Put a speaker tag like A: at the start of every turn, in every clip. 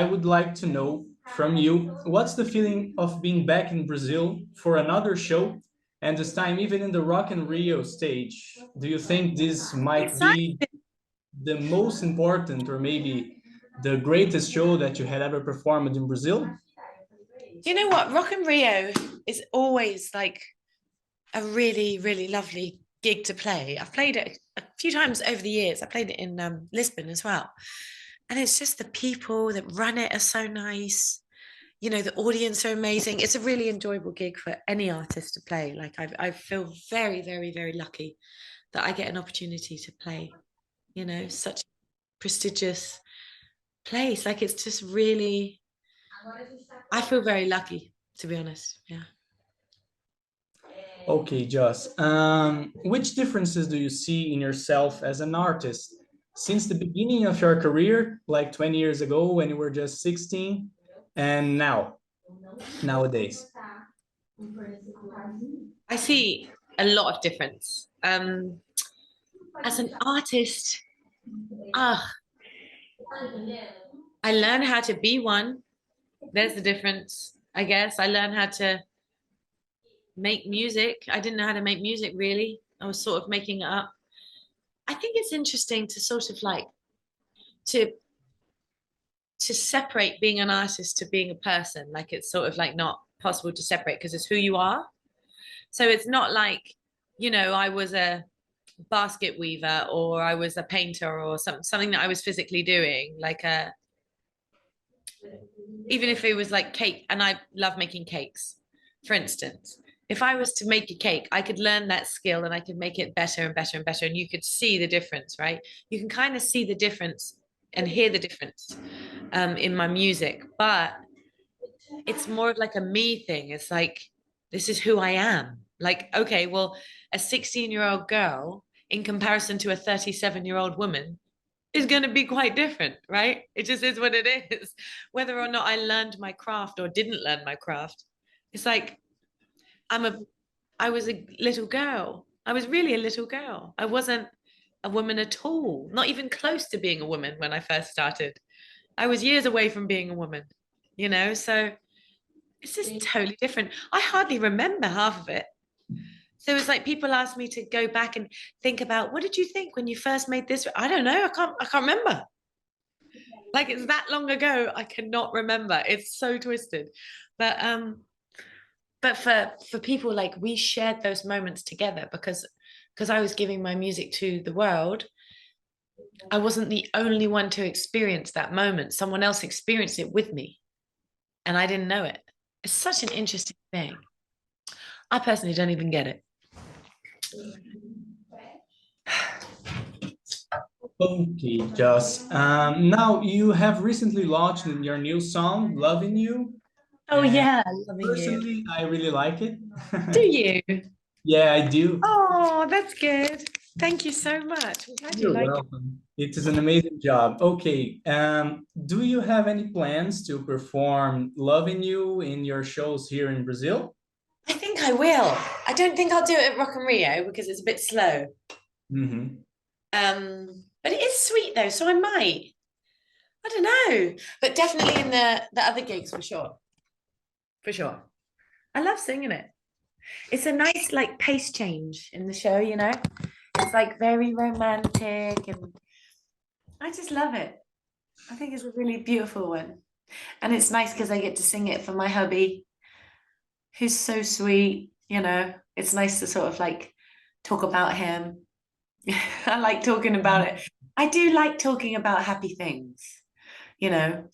A: I would like to know from you, what's the feeling of being back in Brazil for another show, and this time even in the Rock in Rio stage? Do you think this might be
B: Excited.
A: the most important or maybe the greatest show that you had ever performed in Brazil?
B: You know what? Rock and Rio is always like a really, really lovely gig to play. I've played it a few times over the years. I played it in Lisbon as well. And it's just the people that run it are so nice. You know, the audience are amazing. It's a really enjoyable gig for any artist to play. Like I feel very, very, very lucky that I get an opportunity to play, you know, such a prestigious place. Like it's just really, I feel very lucky, to be honest. Yeah.
A: Okay, Joss. Which differences do you see in yourself as an artist since the beginning of your career, like 20 years ago when you were just 16, and nowadays?
B: I see a lot of difference. As an artist, ah, I learned how to be one. There's the difference, I guess. I learned how to make music. I didn't know how to make music really. I was sort of making it up. I think it's interesting to sort of like to to separate being an artist to being a person. Like it's sort of like not possible to separate because it's who you are. So it's not like, you know, I was a basket weaver or I was a painter or something that I was physically doing, like a even if it was like cake, and I love making cakes, for instance. If I was to make a cake, I could learn that skill and I could make it better and better and better. And you could see the difference, right? You can kind of see the difference and hear the difference in my music. But it's more of like a me thing. It's like, this is who I am. Like, okay, well, a 16-year-old girl in comparison to a 37-year-old woman is going to be quite different, right? It just is what it is. Whether or not I learned my craft or didn't learn my craft, it's like I'm a, I was a little girl. I was really a little girl. I wasn't a woman at all, not even close to being a woman when I first started. I was years away from being a woman, you know? So it's just totally different. I hardly remember half of it. So it's like people ask me to go back and think about what did you think when you first made this? I don't know. I can't remember. Like it's that long ago, I cannot remember. It's so twisted. But for people like we shared those moments together because I was giving my music to the world. I wasn't the only one to experience that moment. Someone else experienced it with me, and I didn't know it. It's such an interesting thing. I personally don't even get it.
A: Okay, Joss. Now you have recently launched your new song, Loving You,
B: Oh
A: and
B: yeah, loving you.
A: personally, I really like it.
B: Do you?
A: Yeah, I do.
B: Oh, that's good. Thank you so much. I'm glad you
A: You're
B: like it.
A: welcome. It is an amazing job. Okay, do you have any plans to perform Loving You in your shows here in Brazil?
B: I think I will. I don't think I'll do it at Rock and Rio because it's a bit slow.
A: Mm-hmm.
B: But it is sweet though, so I might. I don't know, but definitely in the other gigs for sure. For sure. I love singing it. It's a nice like pace change in the show, you know? It's like very romantic and I just love it. I think it's a really beautiful one. And it's nice because I get to sing it for my hubby, who's so sweet, you know. It's nice to sort of like talk about him. I like talking about it. I do like talking about happy things, you know.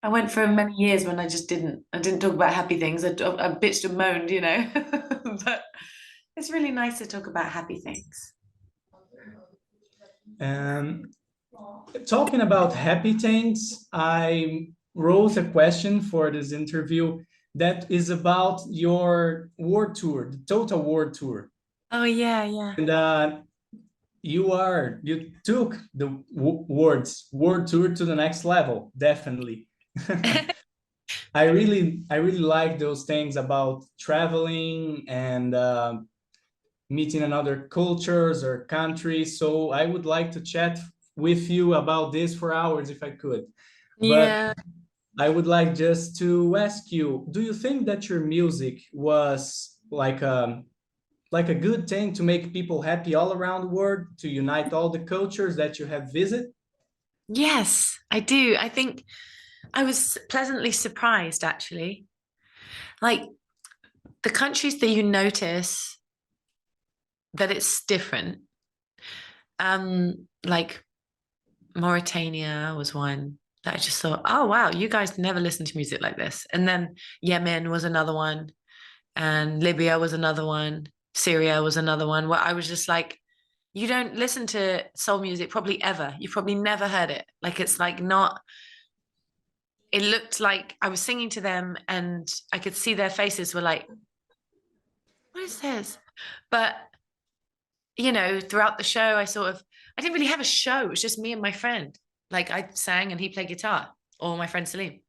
B: I went for many years when I didn't talk about happy things. I bitched and moaned, you know. But it's really nice to talk about happy things.
A: Um, Talking about happy things, I wrote a question for this interview that is about your world tour, the total world tour.
B: Oh yeah, yeah.
A: And you took the world tour to the next level, definitely. I really like those things about traveling and meeting another cultures or countries. So I would like to chat with you about this for hours if I could. But
B: Yeah.
A: I would like just to ask you, do you think that your music was like a good thing to make people happy all around the world, to unite all the cultures that you have visited?
B: Yes, I do. I think I was pleasantly surprised actually. Like the countries that you notice that it's different. Like Mauritania was one that I just thought, oh wow, you guys never listen to music like this. And then Yemen was another one, and Libya was another one, Syria was another one where I was just like, you don't listen to soul music probably ever. You've probably never heard it. Like it's like not, it looked like I was singing to them and I could see their faces were like, what is this? But you know, throughout the show, I didn't really have a show. It was just me and my friend. Like I sang and he played guitar, or my friend Celine.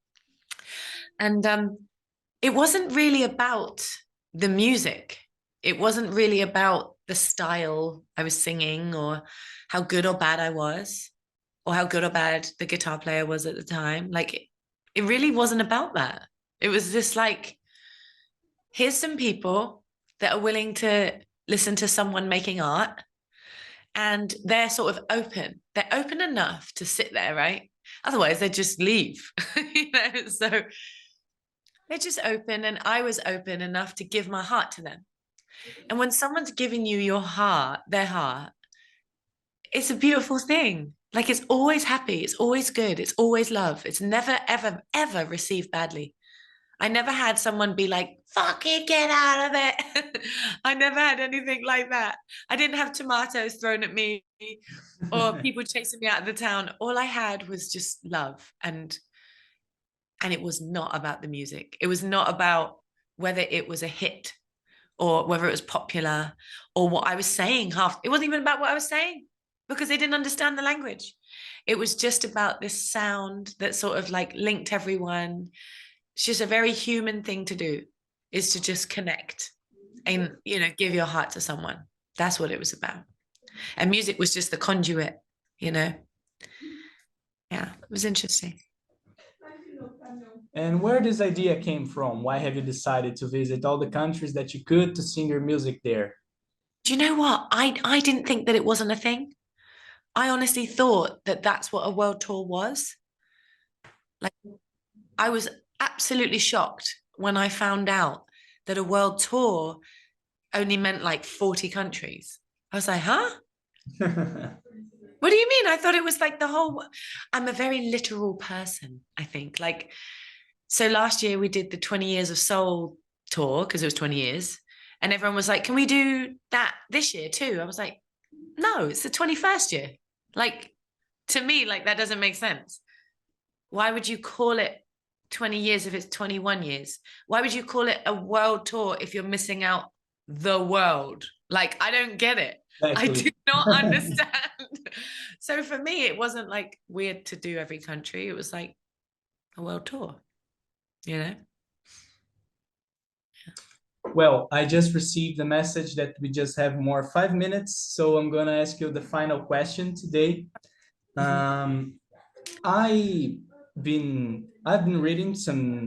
B: And it wasn't really about the music. It wasn't really about the style I was singing or how good or bad I was or how good or bad the guitar player was at the time. Like it really wasn't about that. It was just like, here's some people that are willing to listen to someone making art, and they're sort of open. They're open enough to sit there, right? Otherwise, they just leave, you know. So they're just open, and I was open enough to give my heart to them. And when someone's giving you your heart, their heart, it's a beautiful thing. Like it's always happy, it's always good, it's always love. It's never, ever, ever received badly. I never had someone be like, fuck it, get out of it. I never had anything like that. I didn't have tomatoes thrown at me or people chasing me out of the town. All I had was just love. And it was not about the music. It was not about whether it was a hit or whether it was popular or what I was saying. It wasn't even about what I was saying because they didn't understand the language. It was just about this sound that sort of like linked everyone. It's just a very human thing to do, is to just connect and, you know, give your heart to someone. That's what it was about. And music was just the conduit, you know. Yeah, it was interesting.
A: And where this idea came from? Why have you decided to visit all the countries that you could to sing your music there?
B: Do you know what? I didn't think that it wasn't a thing. I honestly thought that that's what a world tour was. Like, I was absolutely shocked when I found out that a world tour only meant like 40 countries. I was like, huh? What do you mean? I thought it was like the whole. I'm a very literal person, I think. Like, so last year we did the 20 years of soul tour because it was 20 years. And everyone was like, can we do that this year too? I was like, no, it's the 21st year. Like, to me, like that doesn't make sense. Why would you call it 20 years if it's 21 years? Why would you call it a world tour if you're missing out the world? Like, I don't get it. I do
A: Exactly.
B: not understand. So for me, it wasn't like weird to do every country. It was like a world tour, you know?
A: Well, I just received the message that we just have more 5 minutes, so I'm gonna ask you the final question today.
B: Mhm.
A: I I've been reading some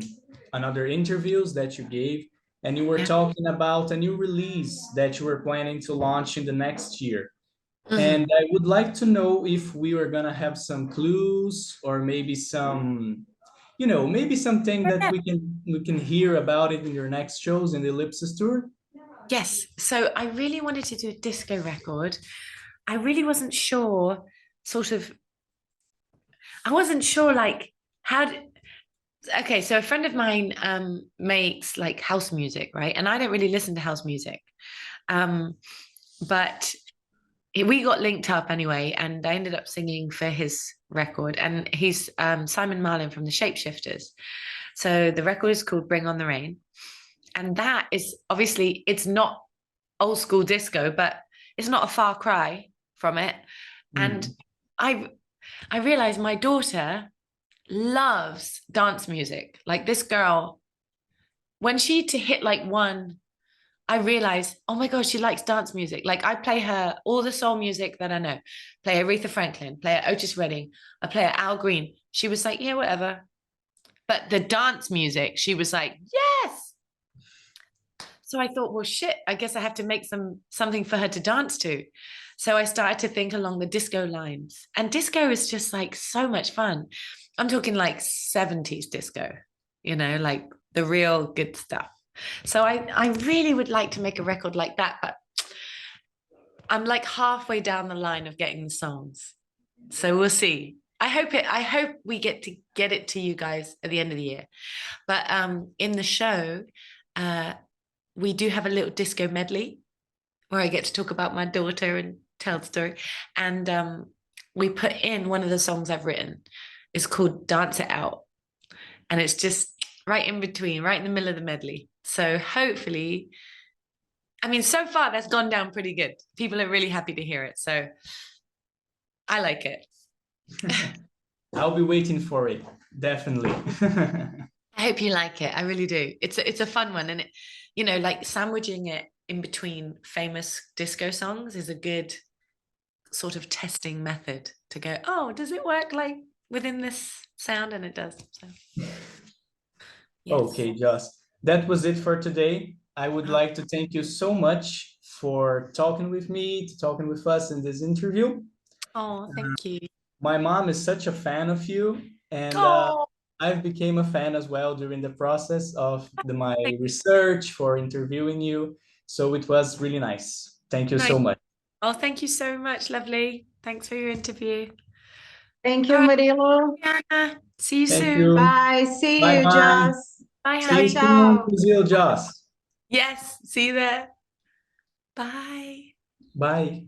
A: another interviews that you gave, and you were
B: Yeah.
A: talking about a new release that you were planning to launch in the next year. And
B: Mhm.
A: I would like to know if we were gonna have some clues or maybe some, maybe something that
B: Yeah.
A: we can hear about it in your next shows in the Ellipsis tour.
B: Yes. So I really wanted to do a disco record. I really wasn't sure, sort of, I wasn't sure like how okay, so a friend of mine makes like house music, right? And I don't really listen to house music. Um, but we got linked up anyway, and I ended up singing for his record. And he's Simon Marlin from the Shapeshifters. So the record is called Bring on the Rain. And that is obviously, it's not old school disco, but it's not a far cry from it. And
A: Mm.
B: I I realized my daughter loves dance music. Like this girl, when she to hit like one, I realized, oh my gosh, she likes dance music. Like I play her all the soul music that I know. Play Aretha Franklin, play her Otis Redding, I play her Al Green. she was like, yeah, whatever. But the dance music, she was like, yes. So I thought, well, shit, I guess I have to make something for her to dance to. So I started to think along the disco lines. And disco is just like so much fun. I'm talking like 70s disco, you know, like the real good stuff. So I really would like to make a record like that, but I'm like halfway down the line of getting the songs. So we'll see. I hope we get it to you guys at the end of the year. But in the show, we do have a little disco medley where I get to talk about my daughter and tell the story. And we put in one of the songs I've written. It's called Dance It Out. And it's just right in between, right in the middle of the medley. So hopefully, I mean, so far that's gone down pretty good. People are really happy to hear it. So I like it.
A: I'll be waiting for it, definitely.
B: I hope you like it. I really do. It's a fun one, and it, you know, like sandwiching it in between famous disco songs is a good sort of testing method to go, oh, does it work like within this sound? And it does. So yes.
A: Okay, Joss, that was it for today. I would like to thank you so much for talking with me, talking with us in this interview.
B: Oh, thank you.
A: My mom is such a fan of you, and I've became a fan as well during the process of my research for interviewing you. So it was really nice. Thank you so much.
B: Oh, thank you so much, lovely. Thanks for your interview.
C: Thank you, Murilo.
B: Hannah. See you
A: Thank
B: soon.
A: you.
C: Bye. See you, Joss.
B: Bye,
A: See you
B: Hannah.
A: soon, Brazil, Joss.
B: Yes, see you there. Bye.
A: Bye.